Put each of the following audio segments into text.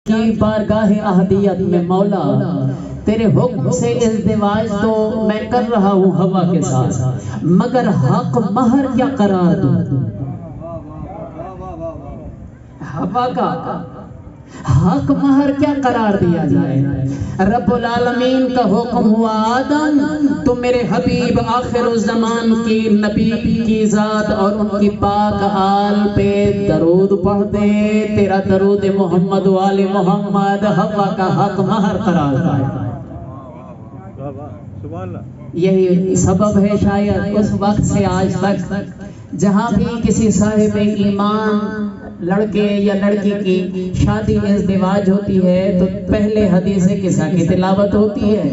کی بارگاہ احدیت میں مولا تیرے حکم سے ازدواج تو میں کر رہا ہوں ہوا کے ساتھ، مگر حق مہر کیا قرار دوں؟ ہوا کا حق مہر کیا قرار دیا جائے؟ رب العالمین کا حکم ہوا آدم تو میرے حبیب آخر الزمان کی نبی کی ذات اور ان کی پاک آل پہ درود پڑھ دے، تیرا درود محمد وآل محمد ہوا کا حق مہر قرار دے۔ یہی سبب ہے شاید اس وقت سے آج تک جہاں بھی کسی صاحب ایمان لڑکے یا لڑکی کی شادی ازدواج ہوتی ہے تو پہلے حدیث قصہ کی تلاوت ہوتی ہے۔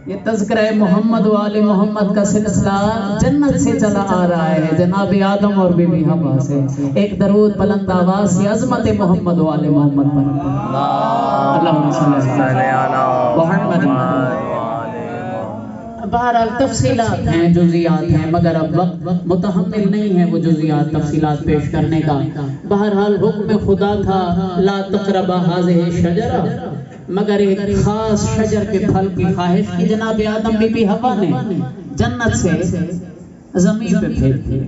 یہ تذکرہ محمد و آل محمد کا سلسلہ جنت سے چلا آ رہا ہے، جناب آدم اور بی بی حوا سے۔ ایک درود بلند آواز سے عظمت محمد و آل محمد پر اللہم صلی علی محمد۔ بہرحال تفصیلات ہیں، جزیات ہیں، مگر اب وقت متحمل نہیں ہے وہ جزیات تفصیلات پیش کرنے کا۔ بہرحال حکم خدا تھا لا تقربا هذه الشجرہ، مگر ایک خاص شجر کے پھل کی خواہش کی جناب آدم بی بی حوا نے جنت سے زمین پہ پھینک دی،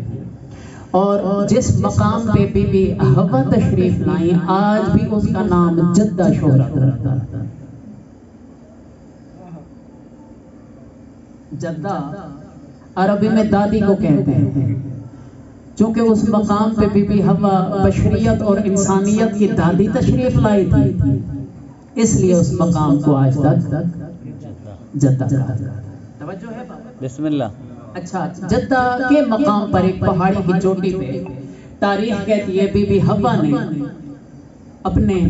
اور جس مقام پہ بی بی حوا تشریف لائیں آج بھی اس کا نام جدہ شہرت رکھتا ہے۔ جدہ عربی میں دادی کو کہتے ہیں، چونکہ اس مقام پہ بی بی حوا بشریت اور انسانیت کی دادی تشریف لائی تھی، اس لیے اس مقام کو آج تک جدہ کہا جاتا ہے۔ توجہ ہے بسم اللہ۔ اچھا، جدہ کے مقام پر ایک پہاڑی کی چوٹی پہ تاریخ کہتی ہے بی بی حوا نے اپنے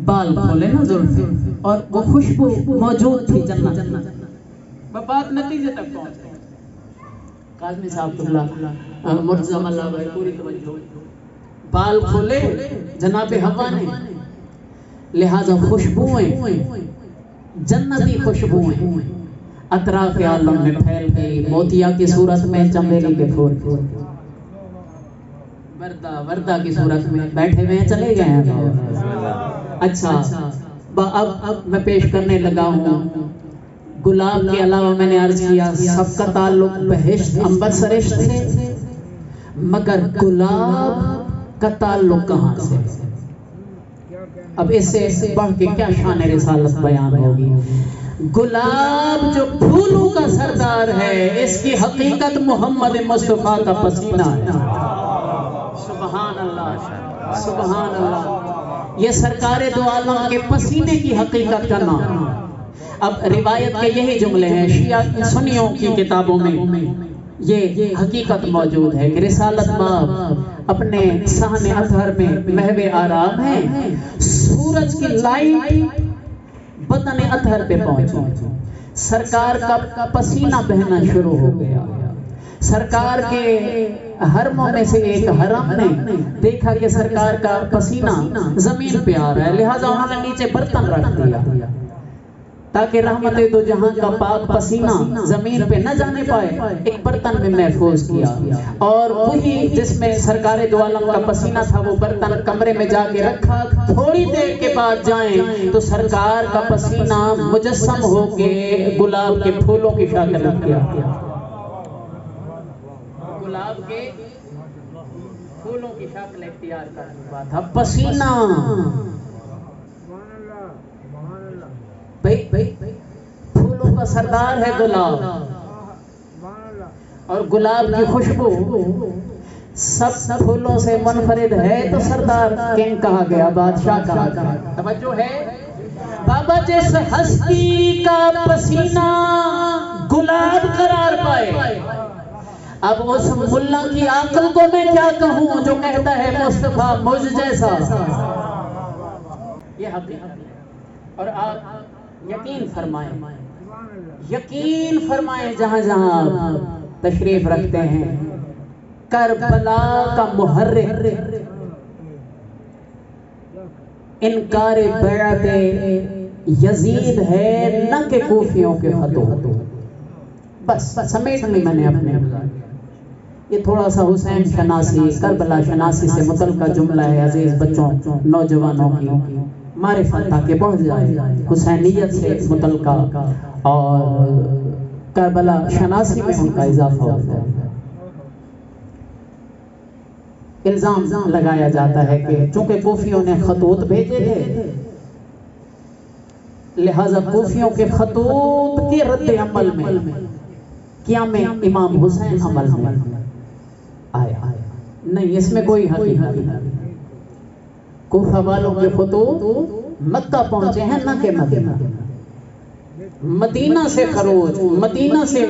بال کھولے نا زلفیں، اور وہ خوشبو موجود تھی جنت۔ بات نتیجے تک پہنچ گئی۔ قاضمی صاحب اللہ مرتضی اللہ بھائی پوری توجہ، بال کھولے جناب حوا نے، لہذا خوشبوئیں جنتی خوشبوئیں اطراف عالم میں پھیل گئی، موتیا کی صورت میں، چمیلی کے پھول، وردہ کی صورت میں بیٹھے ہوئے چلے گئے ہیں۔ اچھا، اب میں پیش کرنے لگا ہوں گلاب کے علاوہ میں نے عرض کیا سب کا تعلق بہشت عنبر سرشت سے، مگر گلاب کا تعلق کہاں سے؟ اب اس سے بڑھ کے کیا شان رسالت بیان ہوگی؟ گلاب جو پھولوں کا سردار ہے، اس کی حقیقت محمد مصطفیٰ کا پسینہ ہے۔ سبحان اللہ، سبحان اللہ، یہ سرکار دو عالم کے پسینے کی حقیقت کا نام۔ اب روایت کے یہی جملے ہیں، شیعہ سنیوں کی کتابوں میں یہ حقیقت موجود ہے کہ رسالت باب اپنے صحن اطہر میں محو آرام ہے، سورج کی لائٹ بدن اطہر پہ پہنچی، سرکار کا پسینہ بہنا شروع ہو گیا، سرکار کے حرموں میں سے ایک حرم نے دیکھا کہ سرکار کا پسینہ زمین پہ آ رہا ہے، لہٰذا انہوں نے نیچے برتن رکھ دیا تاکہ رحمت دو جہاں کا پاک پسینہ زمین پہ نہ جانے پائے، ایک برتن میں محفوظ کیا، اور وہی جس میں سرکار دو عالم کا پسینہ تھا وہ برتن کمرے میں جا کے رکھا، تھوڑی دیر کے بعد جائیں تو سرکار کا پسینہ مجسم ہو کے گلاب کے پھولوں کی شکل رکھ گیا، گلاب کے پھولوں کی شکل اختیار کر چکا تھا پسینہ۔ پھولوں کا سردار ہے گلاب، اور گلاب کی خوشبو سب پھولوں سے منفرد ہے تو سردار کنگ کہا گیا، بادشاہ کہا گیا۔ توجہ ہے بابا، جس ہستی کا پسینہ گلاب قرار پائے، اب اس ملا کی عقل کو میں کیا کہوں جو کہتا ہے مصطفیٰ مجھ جیسا۔ یہ حقیقت، اور آپ یقین فرمائیں جہاں جہاں آپ تشریف رکھتے ہیں، کربلا کا محرک انکار بیعت یزید ہے نہ کہ کوفیوں کے خطوں۔ بس سمیٹ لی میں نے اپنے، یہ تھوڑا سا حسین شناسی، کربلا شناسی سے متعلقہ جملہ ہے عزیز بچوں، نوجوانوں کی معرفت تاکہ بڑھ جائے حسینیت سے متعلقہ اور کربلا شناسی میں ان کا اضافہ ہو جائے۔ الزام لگایا جاتا ہے کہ چونکہ کوفیوں نے خطوط بھیجے تھے، لہذا کوفیوں کے خطوط کے رد عمل میں قیام امام حسین عمل میں آیا۔ نہیں، اس میں کوئی حقیقت نہیں۔ کوفہ والوں کے خطوط مکہ پہنچے ہیں، نہ کہ مدینہ۔ مدینہ سے خروج، مدینہ سے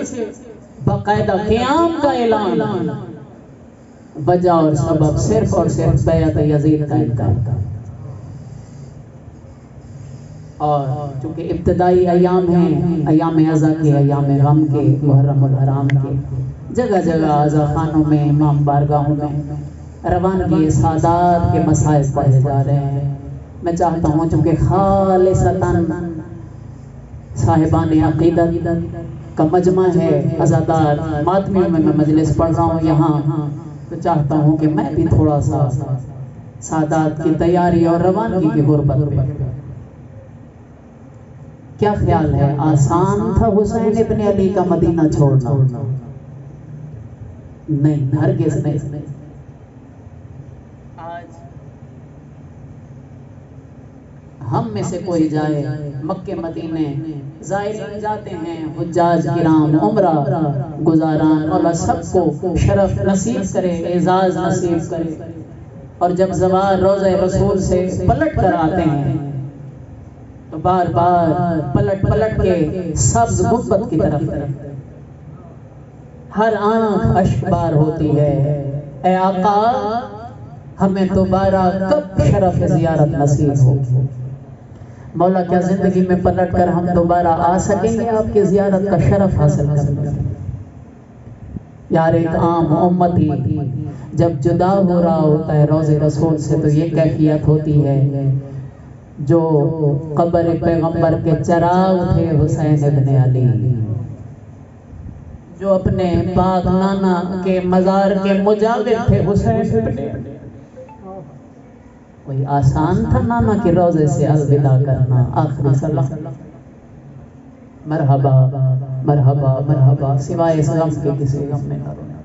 باقاعدہ قیام کا اعلان، وجہ اور سبب صرف اور صرف بیعت یزید کا انکار تھا۔ اور چونکہ ابتدائی ایام ہیں، ایام عزا کے، ایام غم کے، محرم الحرام کے، جگہ جگہ عزا خانوں میں، امام بارگاہوں میں روانگی سادات کے مسائل پڑھے جا رہے ہیں۔ میں چاہتا ہوں چونکہ خالصتاً صاحبان عقیدت کا مجمع ہے، عزادار ماتمیوں میں میں مجلس پڑھ رہا ہوں یہاں، تو چاہتا ہوں کہ میں بھی تھوڑا سا سادات کی تیاری اور روانگی کی غربت پہ۔ کیا خیال ہے، آسان تھا حسین ابن علی کا مدینہ چھوڑنا؟ نہیں، ہرگز نہیں۔ آج ہم میں سے کوئی جائے مکہ مدینے، زائرین جاتے ہیں، حجاج کرام عمرہ گزاران، مولا سب کو شرف نصیب کرے، اعزاز نصیب کرے، اور جب زوار روضہ رسول سے پلٹ کر آتے ہیں تو بار بار پلٹ پلٹ کے سبز گنبد کی طرف ہر آنکھ اشک بار ہوتی ہے، اے آقا ہمیں دوبارہ کب شرف زیارت نصیب ہو؟ مولا کیا زندگی میں پلٹ کر ہم دوبارہ آ سکیں گے آپ کی زیارت کا شرف حاصل کریں گے؟ یار ایک عام امتی جب جدا ہو رہا ہوتا ہے روضہ رسول سے تو یہ کیفیت ہوتی ہے جو قبر پیغمبر کے چراغ تھے حسین ابن علی، جو اپنے پاک نانا کے مزار کے مجاور تھے حسین ابن علی۔ کوئی آسان تھا نانا کے روضے سے الوداع کرنا، آخری سلام، مرحبا مرحبا مرحبا، سوائے اس غم کے کسی غم میں نہ رونا۔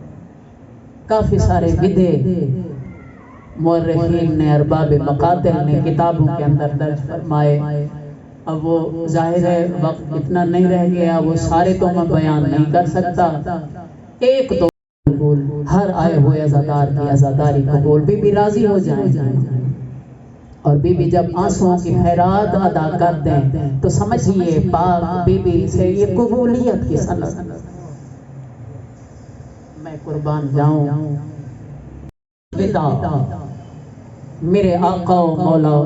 کافی سارے ودے مورخین نے، ارباب مقاتل نے کتابوں کے اندر درج فرمائے۔ اب وہ ظاہر ہے وقت اتنا نہیں رہ گیا، وہ سارے تو میں بیان نہیں کر سکتا، ایک دو ہر آئے ہوئے عزادار کی عزاداری قبول۔ بی بی راضی ہو جائیں، اور بی بی جب آنسوؤں کی خیرات ادا کر دیں تو سمجھیے پاک بی بی سے یہ قبولیت کی سند۔ میں قربان جاؤں ودا میرے آقا و مولا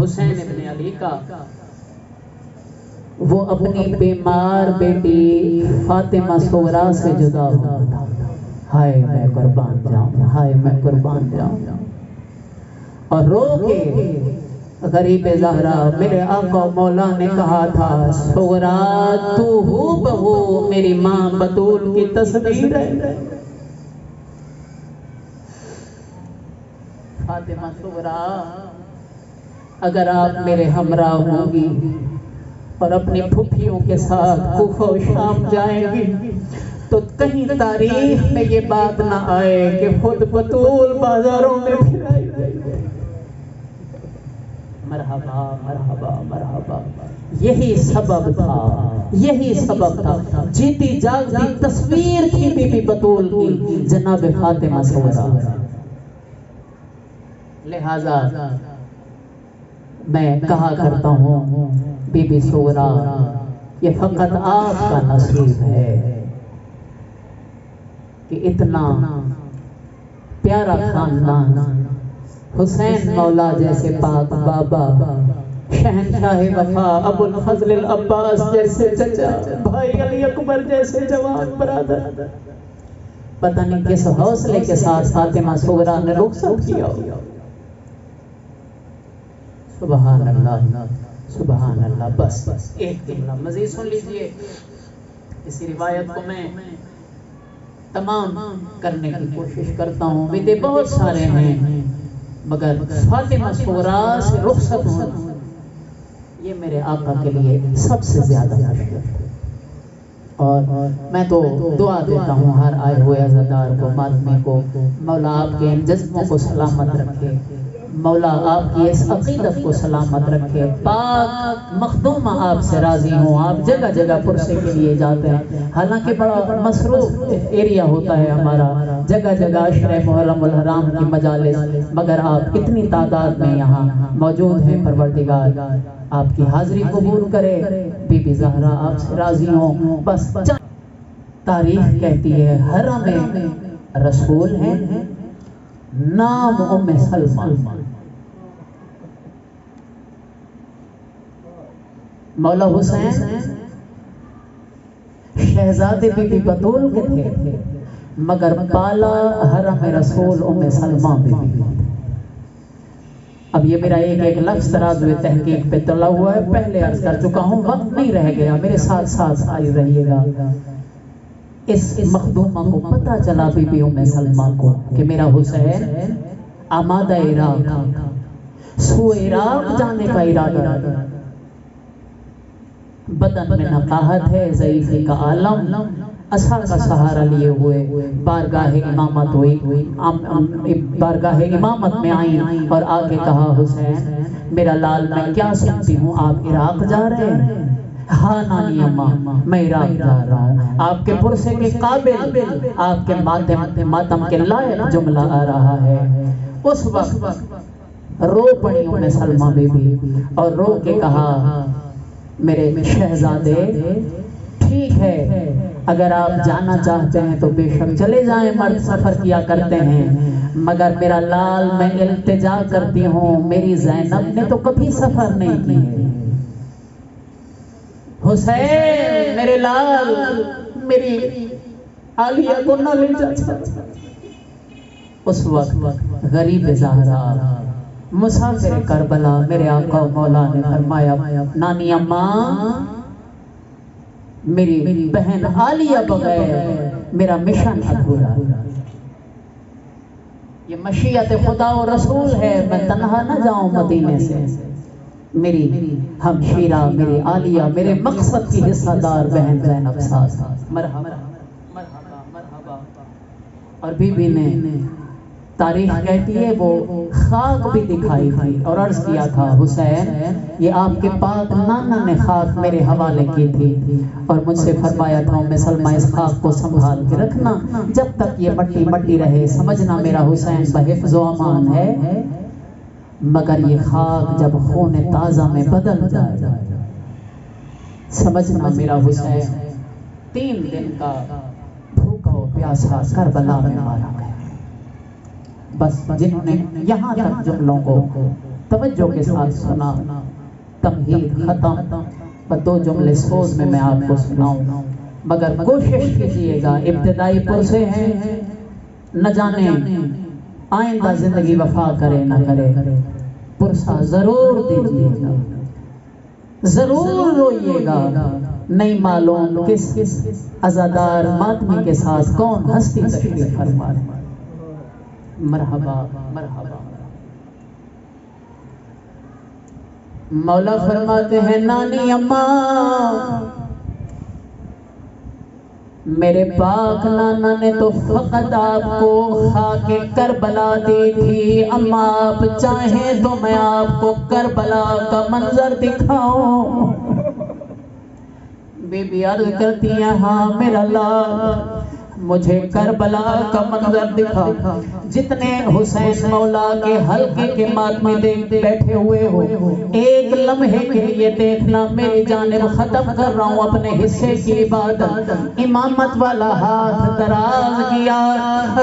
حسین ابن علی کا، وہ اپنی بیمار بیٹی فاطمہ صغریٰ سے جدا ہوا تھا۔ ہائے میں قربان جاؤں، ہائے میں قربان جاؤں، اور رو کے غریب زہرا میرے آقا و مولا نے کہا تھا صغریٰ تو ہو بہو میری ماں بطول کی تصویر ہے۔ فاطمہ صغریٰ اگر آپ میرے ہمراہ ہوں گی اور اپنی پھوپھیوں کے ساتھ کوفہ و شام جائیں گی تو کہیں تاریخ میں یہ بات نہ آئے کہ خود بطول بازاروں میں پھرائی گئی۔ مرحبا مرحبا مرحبا، یہی سبب تھا، یہی سبب تھا، جیتی جاگتی تصویر تھی بی بی بطول کی جناب فاطمہ صغریٰ۔ لہذا میں کہا کرتا ہوں بی بی صغریٰ یہ فقط آپ کا نصیب ہے کہ اتنا پیارا خاندان، حسین مولا جیسے پاک بابا، شہنشاہ وفا ابو الفضل العباس جیسے چچا، بھائی علی اکبر جیسے جوان برادر، پتہ نہیں کس حوصلے کے ساتھ فاطمہ صغریٰ نے رخصت کیا۔ سبحان اللہ سبحان اللہ۔ بس ایک جملہ مزید سن لیجئے، اسی روایت کو میں تمام کرنے کی کوشش کرتا ہوں. بیٹے بہت سارے ہیں مگر فاطمہ سغریٰ سے رخصت ہونا یہ میرے آقا کے لیے سب سے زیادہ مشکل ہے. اور میں تو دعا دیتا ہوں ہر آئے ہوئے عزادار کو، ماتمی کو، مولا آپ کے ان جذبوں کو سلامت رکھے، مولا آپ کی اس عقیدت کو سلامت رکھے. پاک مخدوم آپ سے راضی ہوں. آپ جگہ جگہ پرسے کے لیے جاتے ہیں، حالانکہ بڑا مصروف ایریا ہوتا ہے ہمارا، جگہ جگہ عشرہ محرم الحرام کی مجالس، مگر آپ اتنی تعداد میں یہاں موجود ہیں. پروردگار آپ کی حاضری قبول کرے، بی بی زہرا آپ سے راضی ہوں. بس تاریخ کہتی ہے حرم رسول ہے، نام ام سلمہ. مولا حسین شہزادے بی بی بطول کے تھے، مگر بالا حرم رسول ام سلمہ بی بی. اب یہ میرا ایک لفظ ترازو تحقیق پہ تلا ہوا ہے، پہلے عرض کر چکا ہوں، وقت نہیں رہ گیا، میرے ساتھ ساتھ آئی رہیے گا. اس مخدومہ کو پتہ چلا بی بی ام سلمہ کو کہ میرا حسین آمادہ عراق، سو عراق جانے کا ارادہ. بدن میں نقاہت ہے، ضعیفی کا عالم، عصا کا سہارا لیے ہوئے بارگاہ امامت ہوئی، بارگاہ امامت میں آئیں اور آگے کہا حسین میرا لال میں کیا سنتی ہوں آپ عراق جا رہے ہیں؟ ہاں نانی اماں میں عراق جا رہا ہوں. آپ کے پرسے کے قابل، آپ کے ماتم کے لائق جملہ آ رہا ہے. اس وقت رو پڑی ام سلمہ بی بی اور رو کے کہا میرے شہزادے ٹھیک ہے، اگر آپ جانا چاہتے ہیں تو بے شک چلے جائیں، مرد سفر کیا کرتے ہیں، مگر میرا لال میں التجا کرتی ہوں، میری زینب نے تو کبھی سفر نہیں کی ہے. حسین میرے لال میری عالیہ کو نہ لے جا. اس وقت غریب زہرا مسافر کربلا میرے آقا و مولا نے فرمایا نانی اماں میری بہن عالیہ بغیر میرا مشن ادھورا. یہ مشیت خدا و رسول ہے، میں تنہا نہ جاؤں مدینے سے. میری ہمشیرہ میری عالیہ میرے مقصد کی حصہ دار بہن زینب ساز. مرحبا مرحبا مرحبا. اور بی بی نے تاریخ کہتی ہے وہ خاک بھی دکھائی تھی اور عرض کیا تھا حسین یہ آپ کے پاک نانا نے خاک میرے حوالے کی تھی اور مجھ سے فرمایا تھا ام سلمہ اس خاک کو سنبھال کے رکھنا، جب تک یہ مٹی مٹی رہے سمجھنا میرا حسین بحفظ و امان ہے، مگر یہ خاک جب خون تازہ میں بدل جائے سمجھنا میرا حسین 3 دن کا بھوکا و پیاسا کربلا میں مارا گیا. بس جنہوں نے یہاں تک جملوں کو توجہ کے ساتھ سنا، تمہید ختم، پر 2 جملے سوز میں آپ کو سناؤں، مگر کوشش کیجئے گا. ابتدائی پرسے ہیں، نہ جانے آئندہ زندگی وفا کرے نہ کرے، پرسہ ضرور دیجئے گا، ضرور روئیے گا. نہیں معلوم کس عزادار ماتمی کے ساتھ کون ہستی تشریف فرما ہے. مرحبا مرحبا. مولا فرماتے ہیں نانی اماں میرے پاک نانا نے تو فقط آپ کو خاک کربلا دی تھی، اما آپ چاہیں تو میں آپ کو کربلا کا منظر دکھاؤں. بی بی عرض کرتی ہیں ہاں میرا لال مجھے کربلا کا منظر دکھا. جتنے حسین مولا کے حلقے کے ماتمی دیکھ بیٹھے ہوئے ہو، ایک لمحے کے لیے دیکھنا، میری جانب ختم کر رہا ہوں اپنے حصے کی عبادت. امامت والا ہاتھ دراز کیا،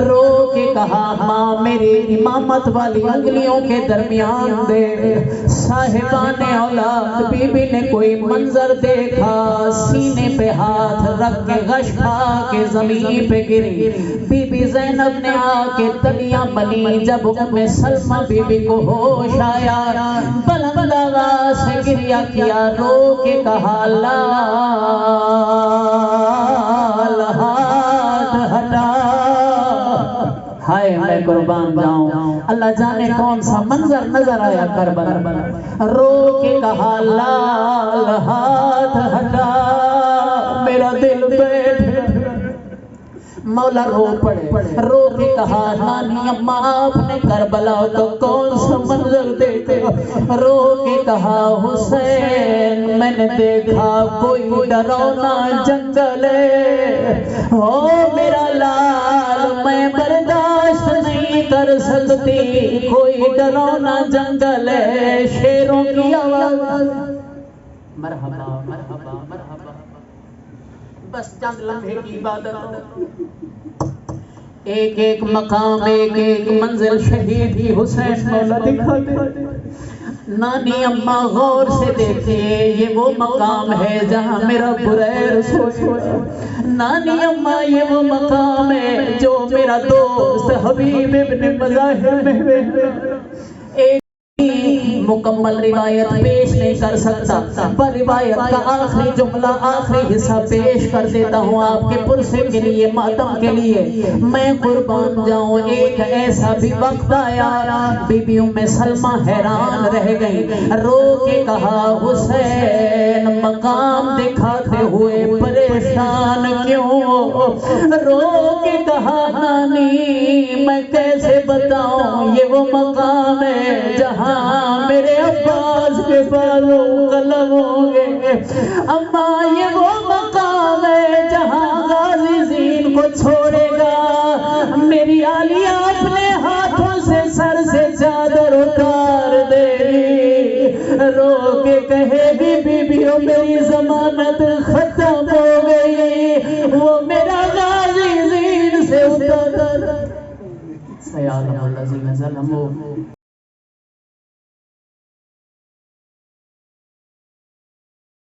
رو کے کہا ماں میری امامت والی انگلیوں کے درمیان دے. صاحبان اولاد بی بی نے کوئی منظر دیکھا، سینے پہ ہاتھ رکھ کے غش کھا کے زمین پہ گری. بی بی زینب نے آ کے تلیاں ملی. جب ام سلمہ بی بی کو ہوش آیا، بلند آواز سے گریہ کیا، رو کے کہا لال ہاتھ ہٹا. ہائے میں قربان جاؤں، اللہ جانے کون سا منظر نظر آیا کربلا، رو کے کہا لال ہاتھ ہٹا میرا دل بیٹھ، مولا رو پڑے، رو کے کہا نانی اماں آپ نے کربلا تو کون سا منظر دیکھے، رو کے کہا حسین میں نے دیکھا کوئی ڈرونا جنگل ہے، او میرا لال میں برداشت نہیں کر سکتی، کوئی ڈرونا جنگل ہے، شیروں کی آواز، مرحبا مرحبا مرحبا، بس چند لمحے کی عبادت، ایک ایک مقام ایک ایک منزل شہید ہی حسین مولا دکھا دے، نانی اماں غور سے دیکھیے یہ وہ مقام ہے جہاں میرا بریر سویا، نانی اماں یہ وہ مقام ہے جو میرا دوست حبیب ابن مظاہر میں ایک مکمل روایت پیش نہیں کر سکتا، پر روایت کا آخری جملہ آخری حصہ پیش کر دیتا ہوں آپ کے پرسے کے لیے، ماتم کے لیے، میں قربان جاؤں۔ ایک ایسا بھی وقت آیا بی بی ام سلمہ حیران رہ گئی، رو کے کہا حسین مقام دکھاتے ہوئے پریشان کیوں، رو کے کہا نانی میں کیسے بتاؤں یہ وہ مقام ہے جہاں میرے عباس کے بازوں قلم ہوں گے، اماں یہ وہ مقام ہے جہاں غازی زین کو چھوڑے گا، میری عالیہ اپنے ہاتھوں سے سر سے چادر اتار دے گی، رو کے کہے گی بی بیو میری ضمانت ختم ہو گئی، وہ میرا غازی زین سے اتر سیالم الذین ظلموا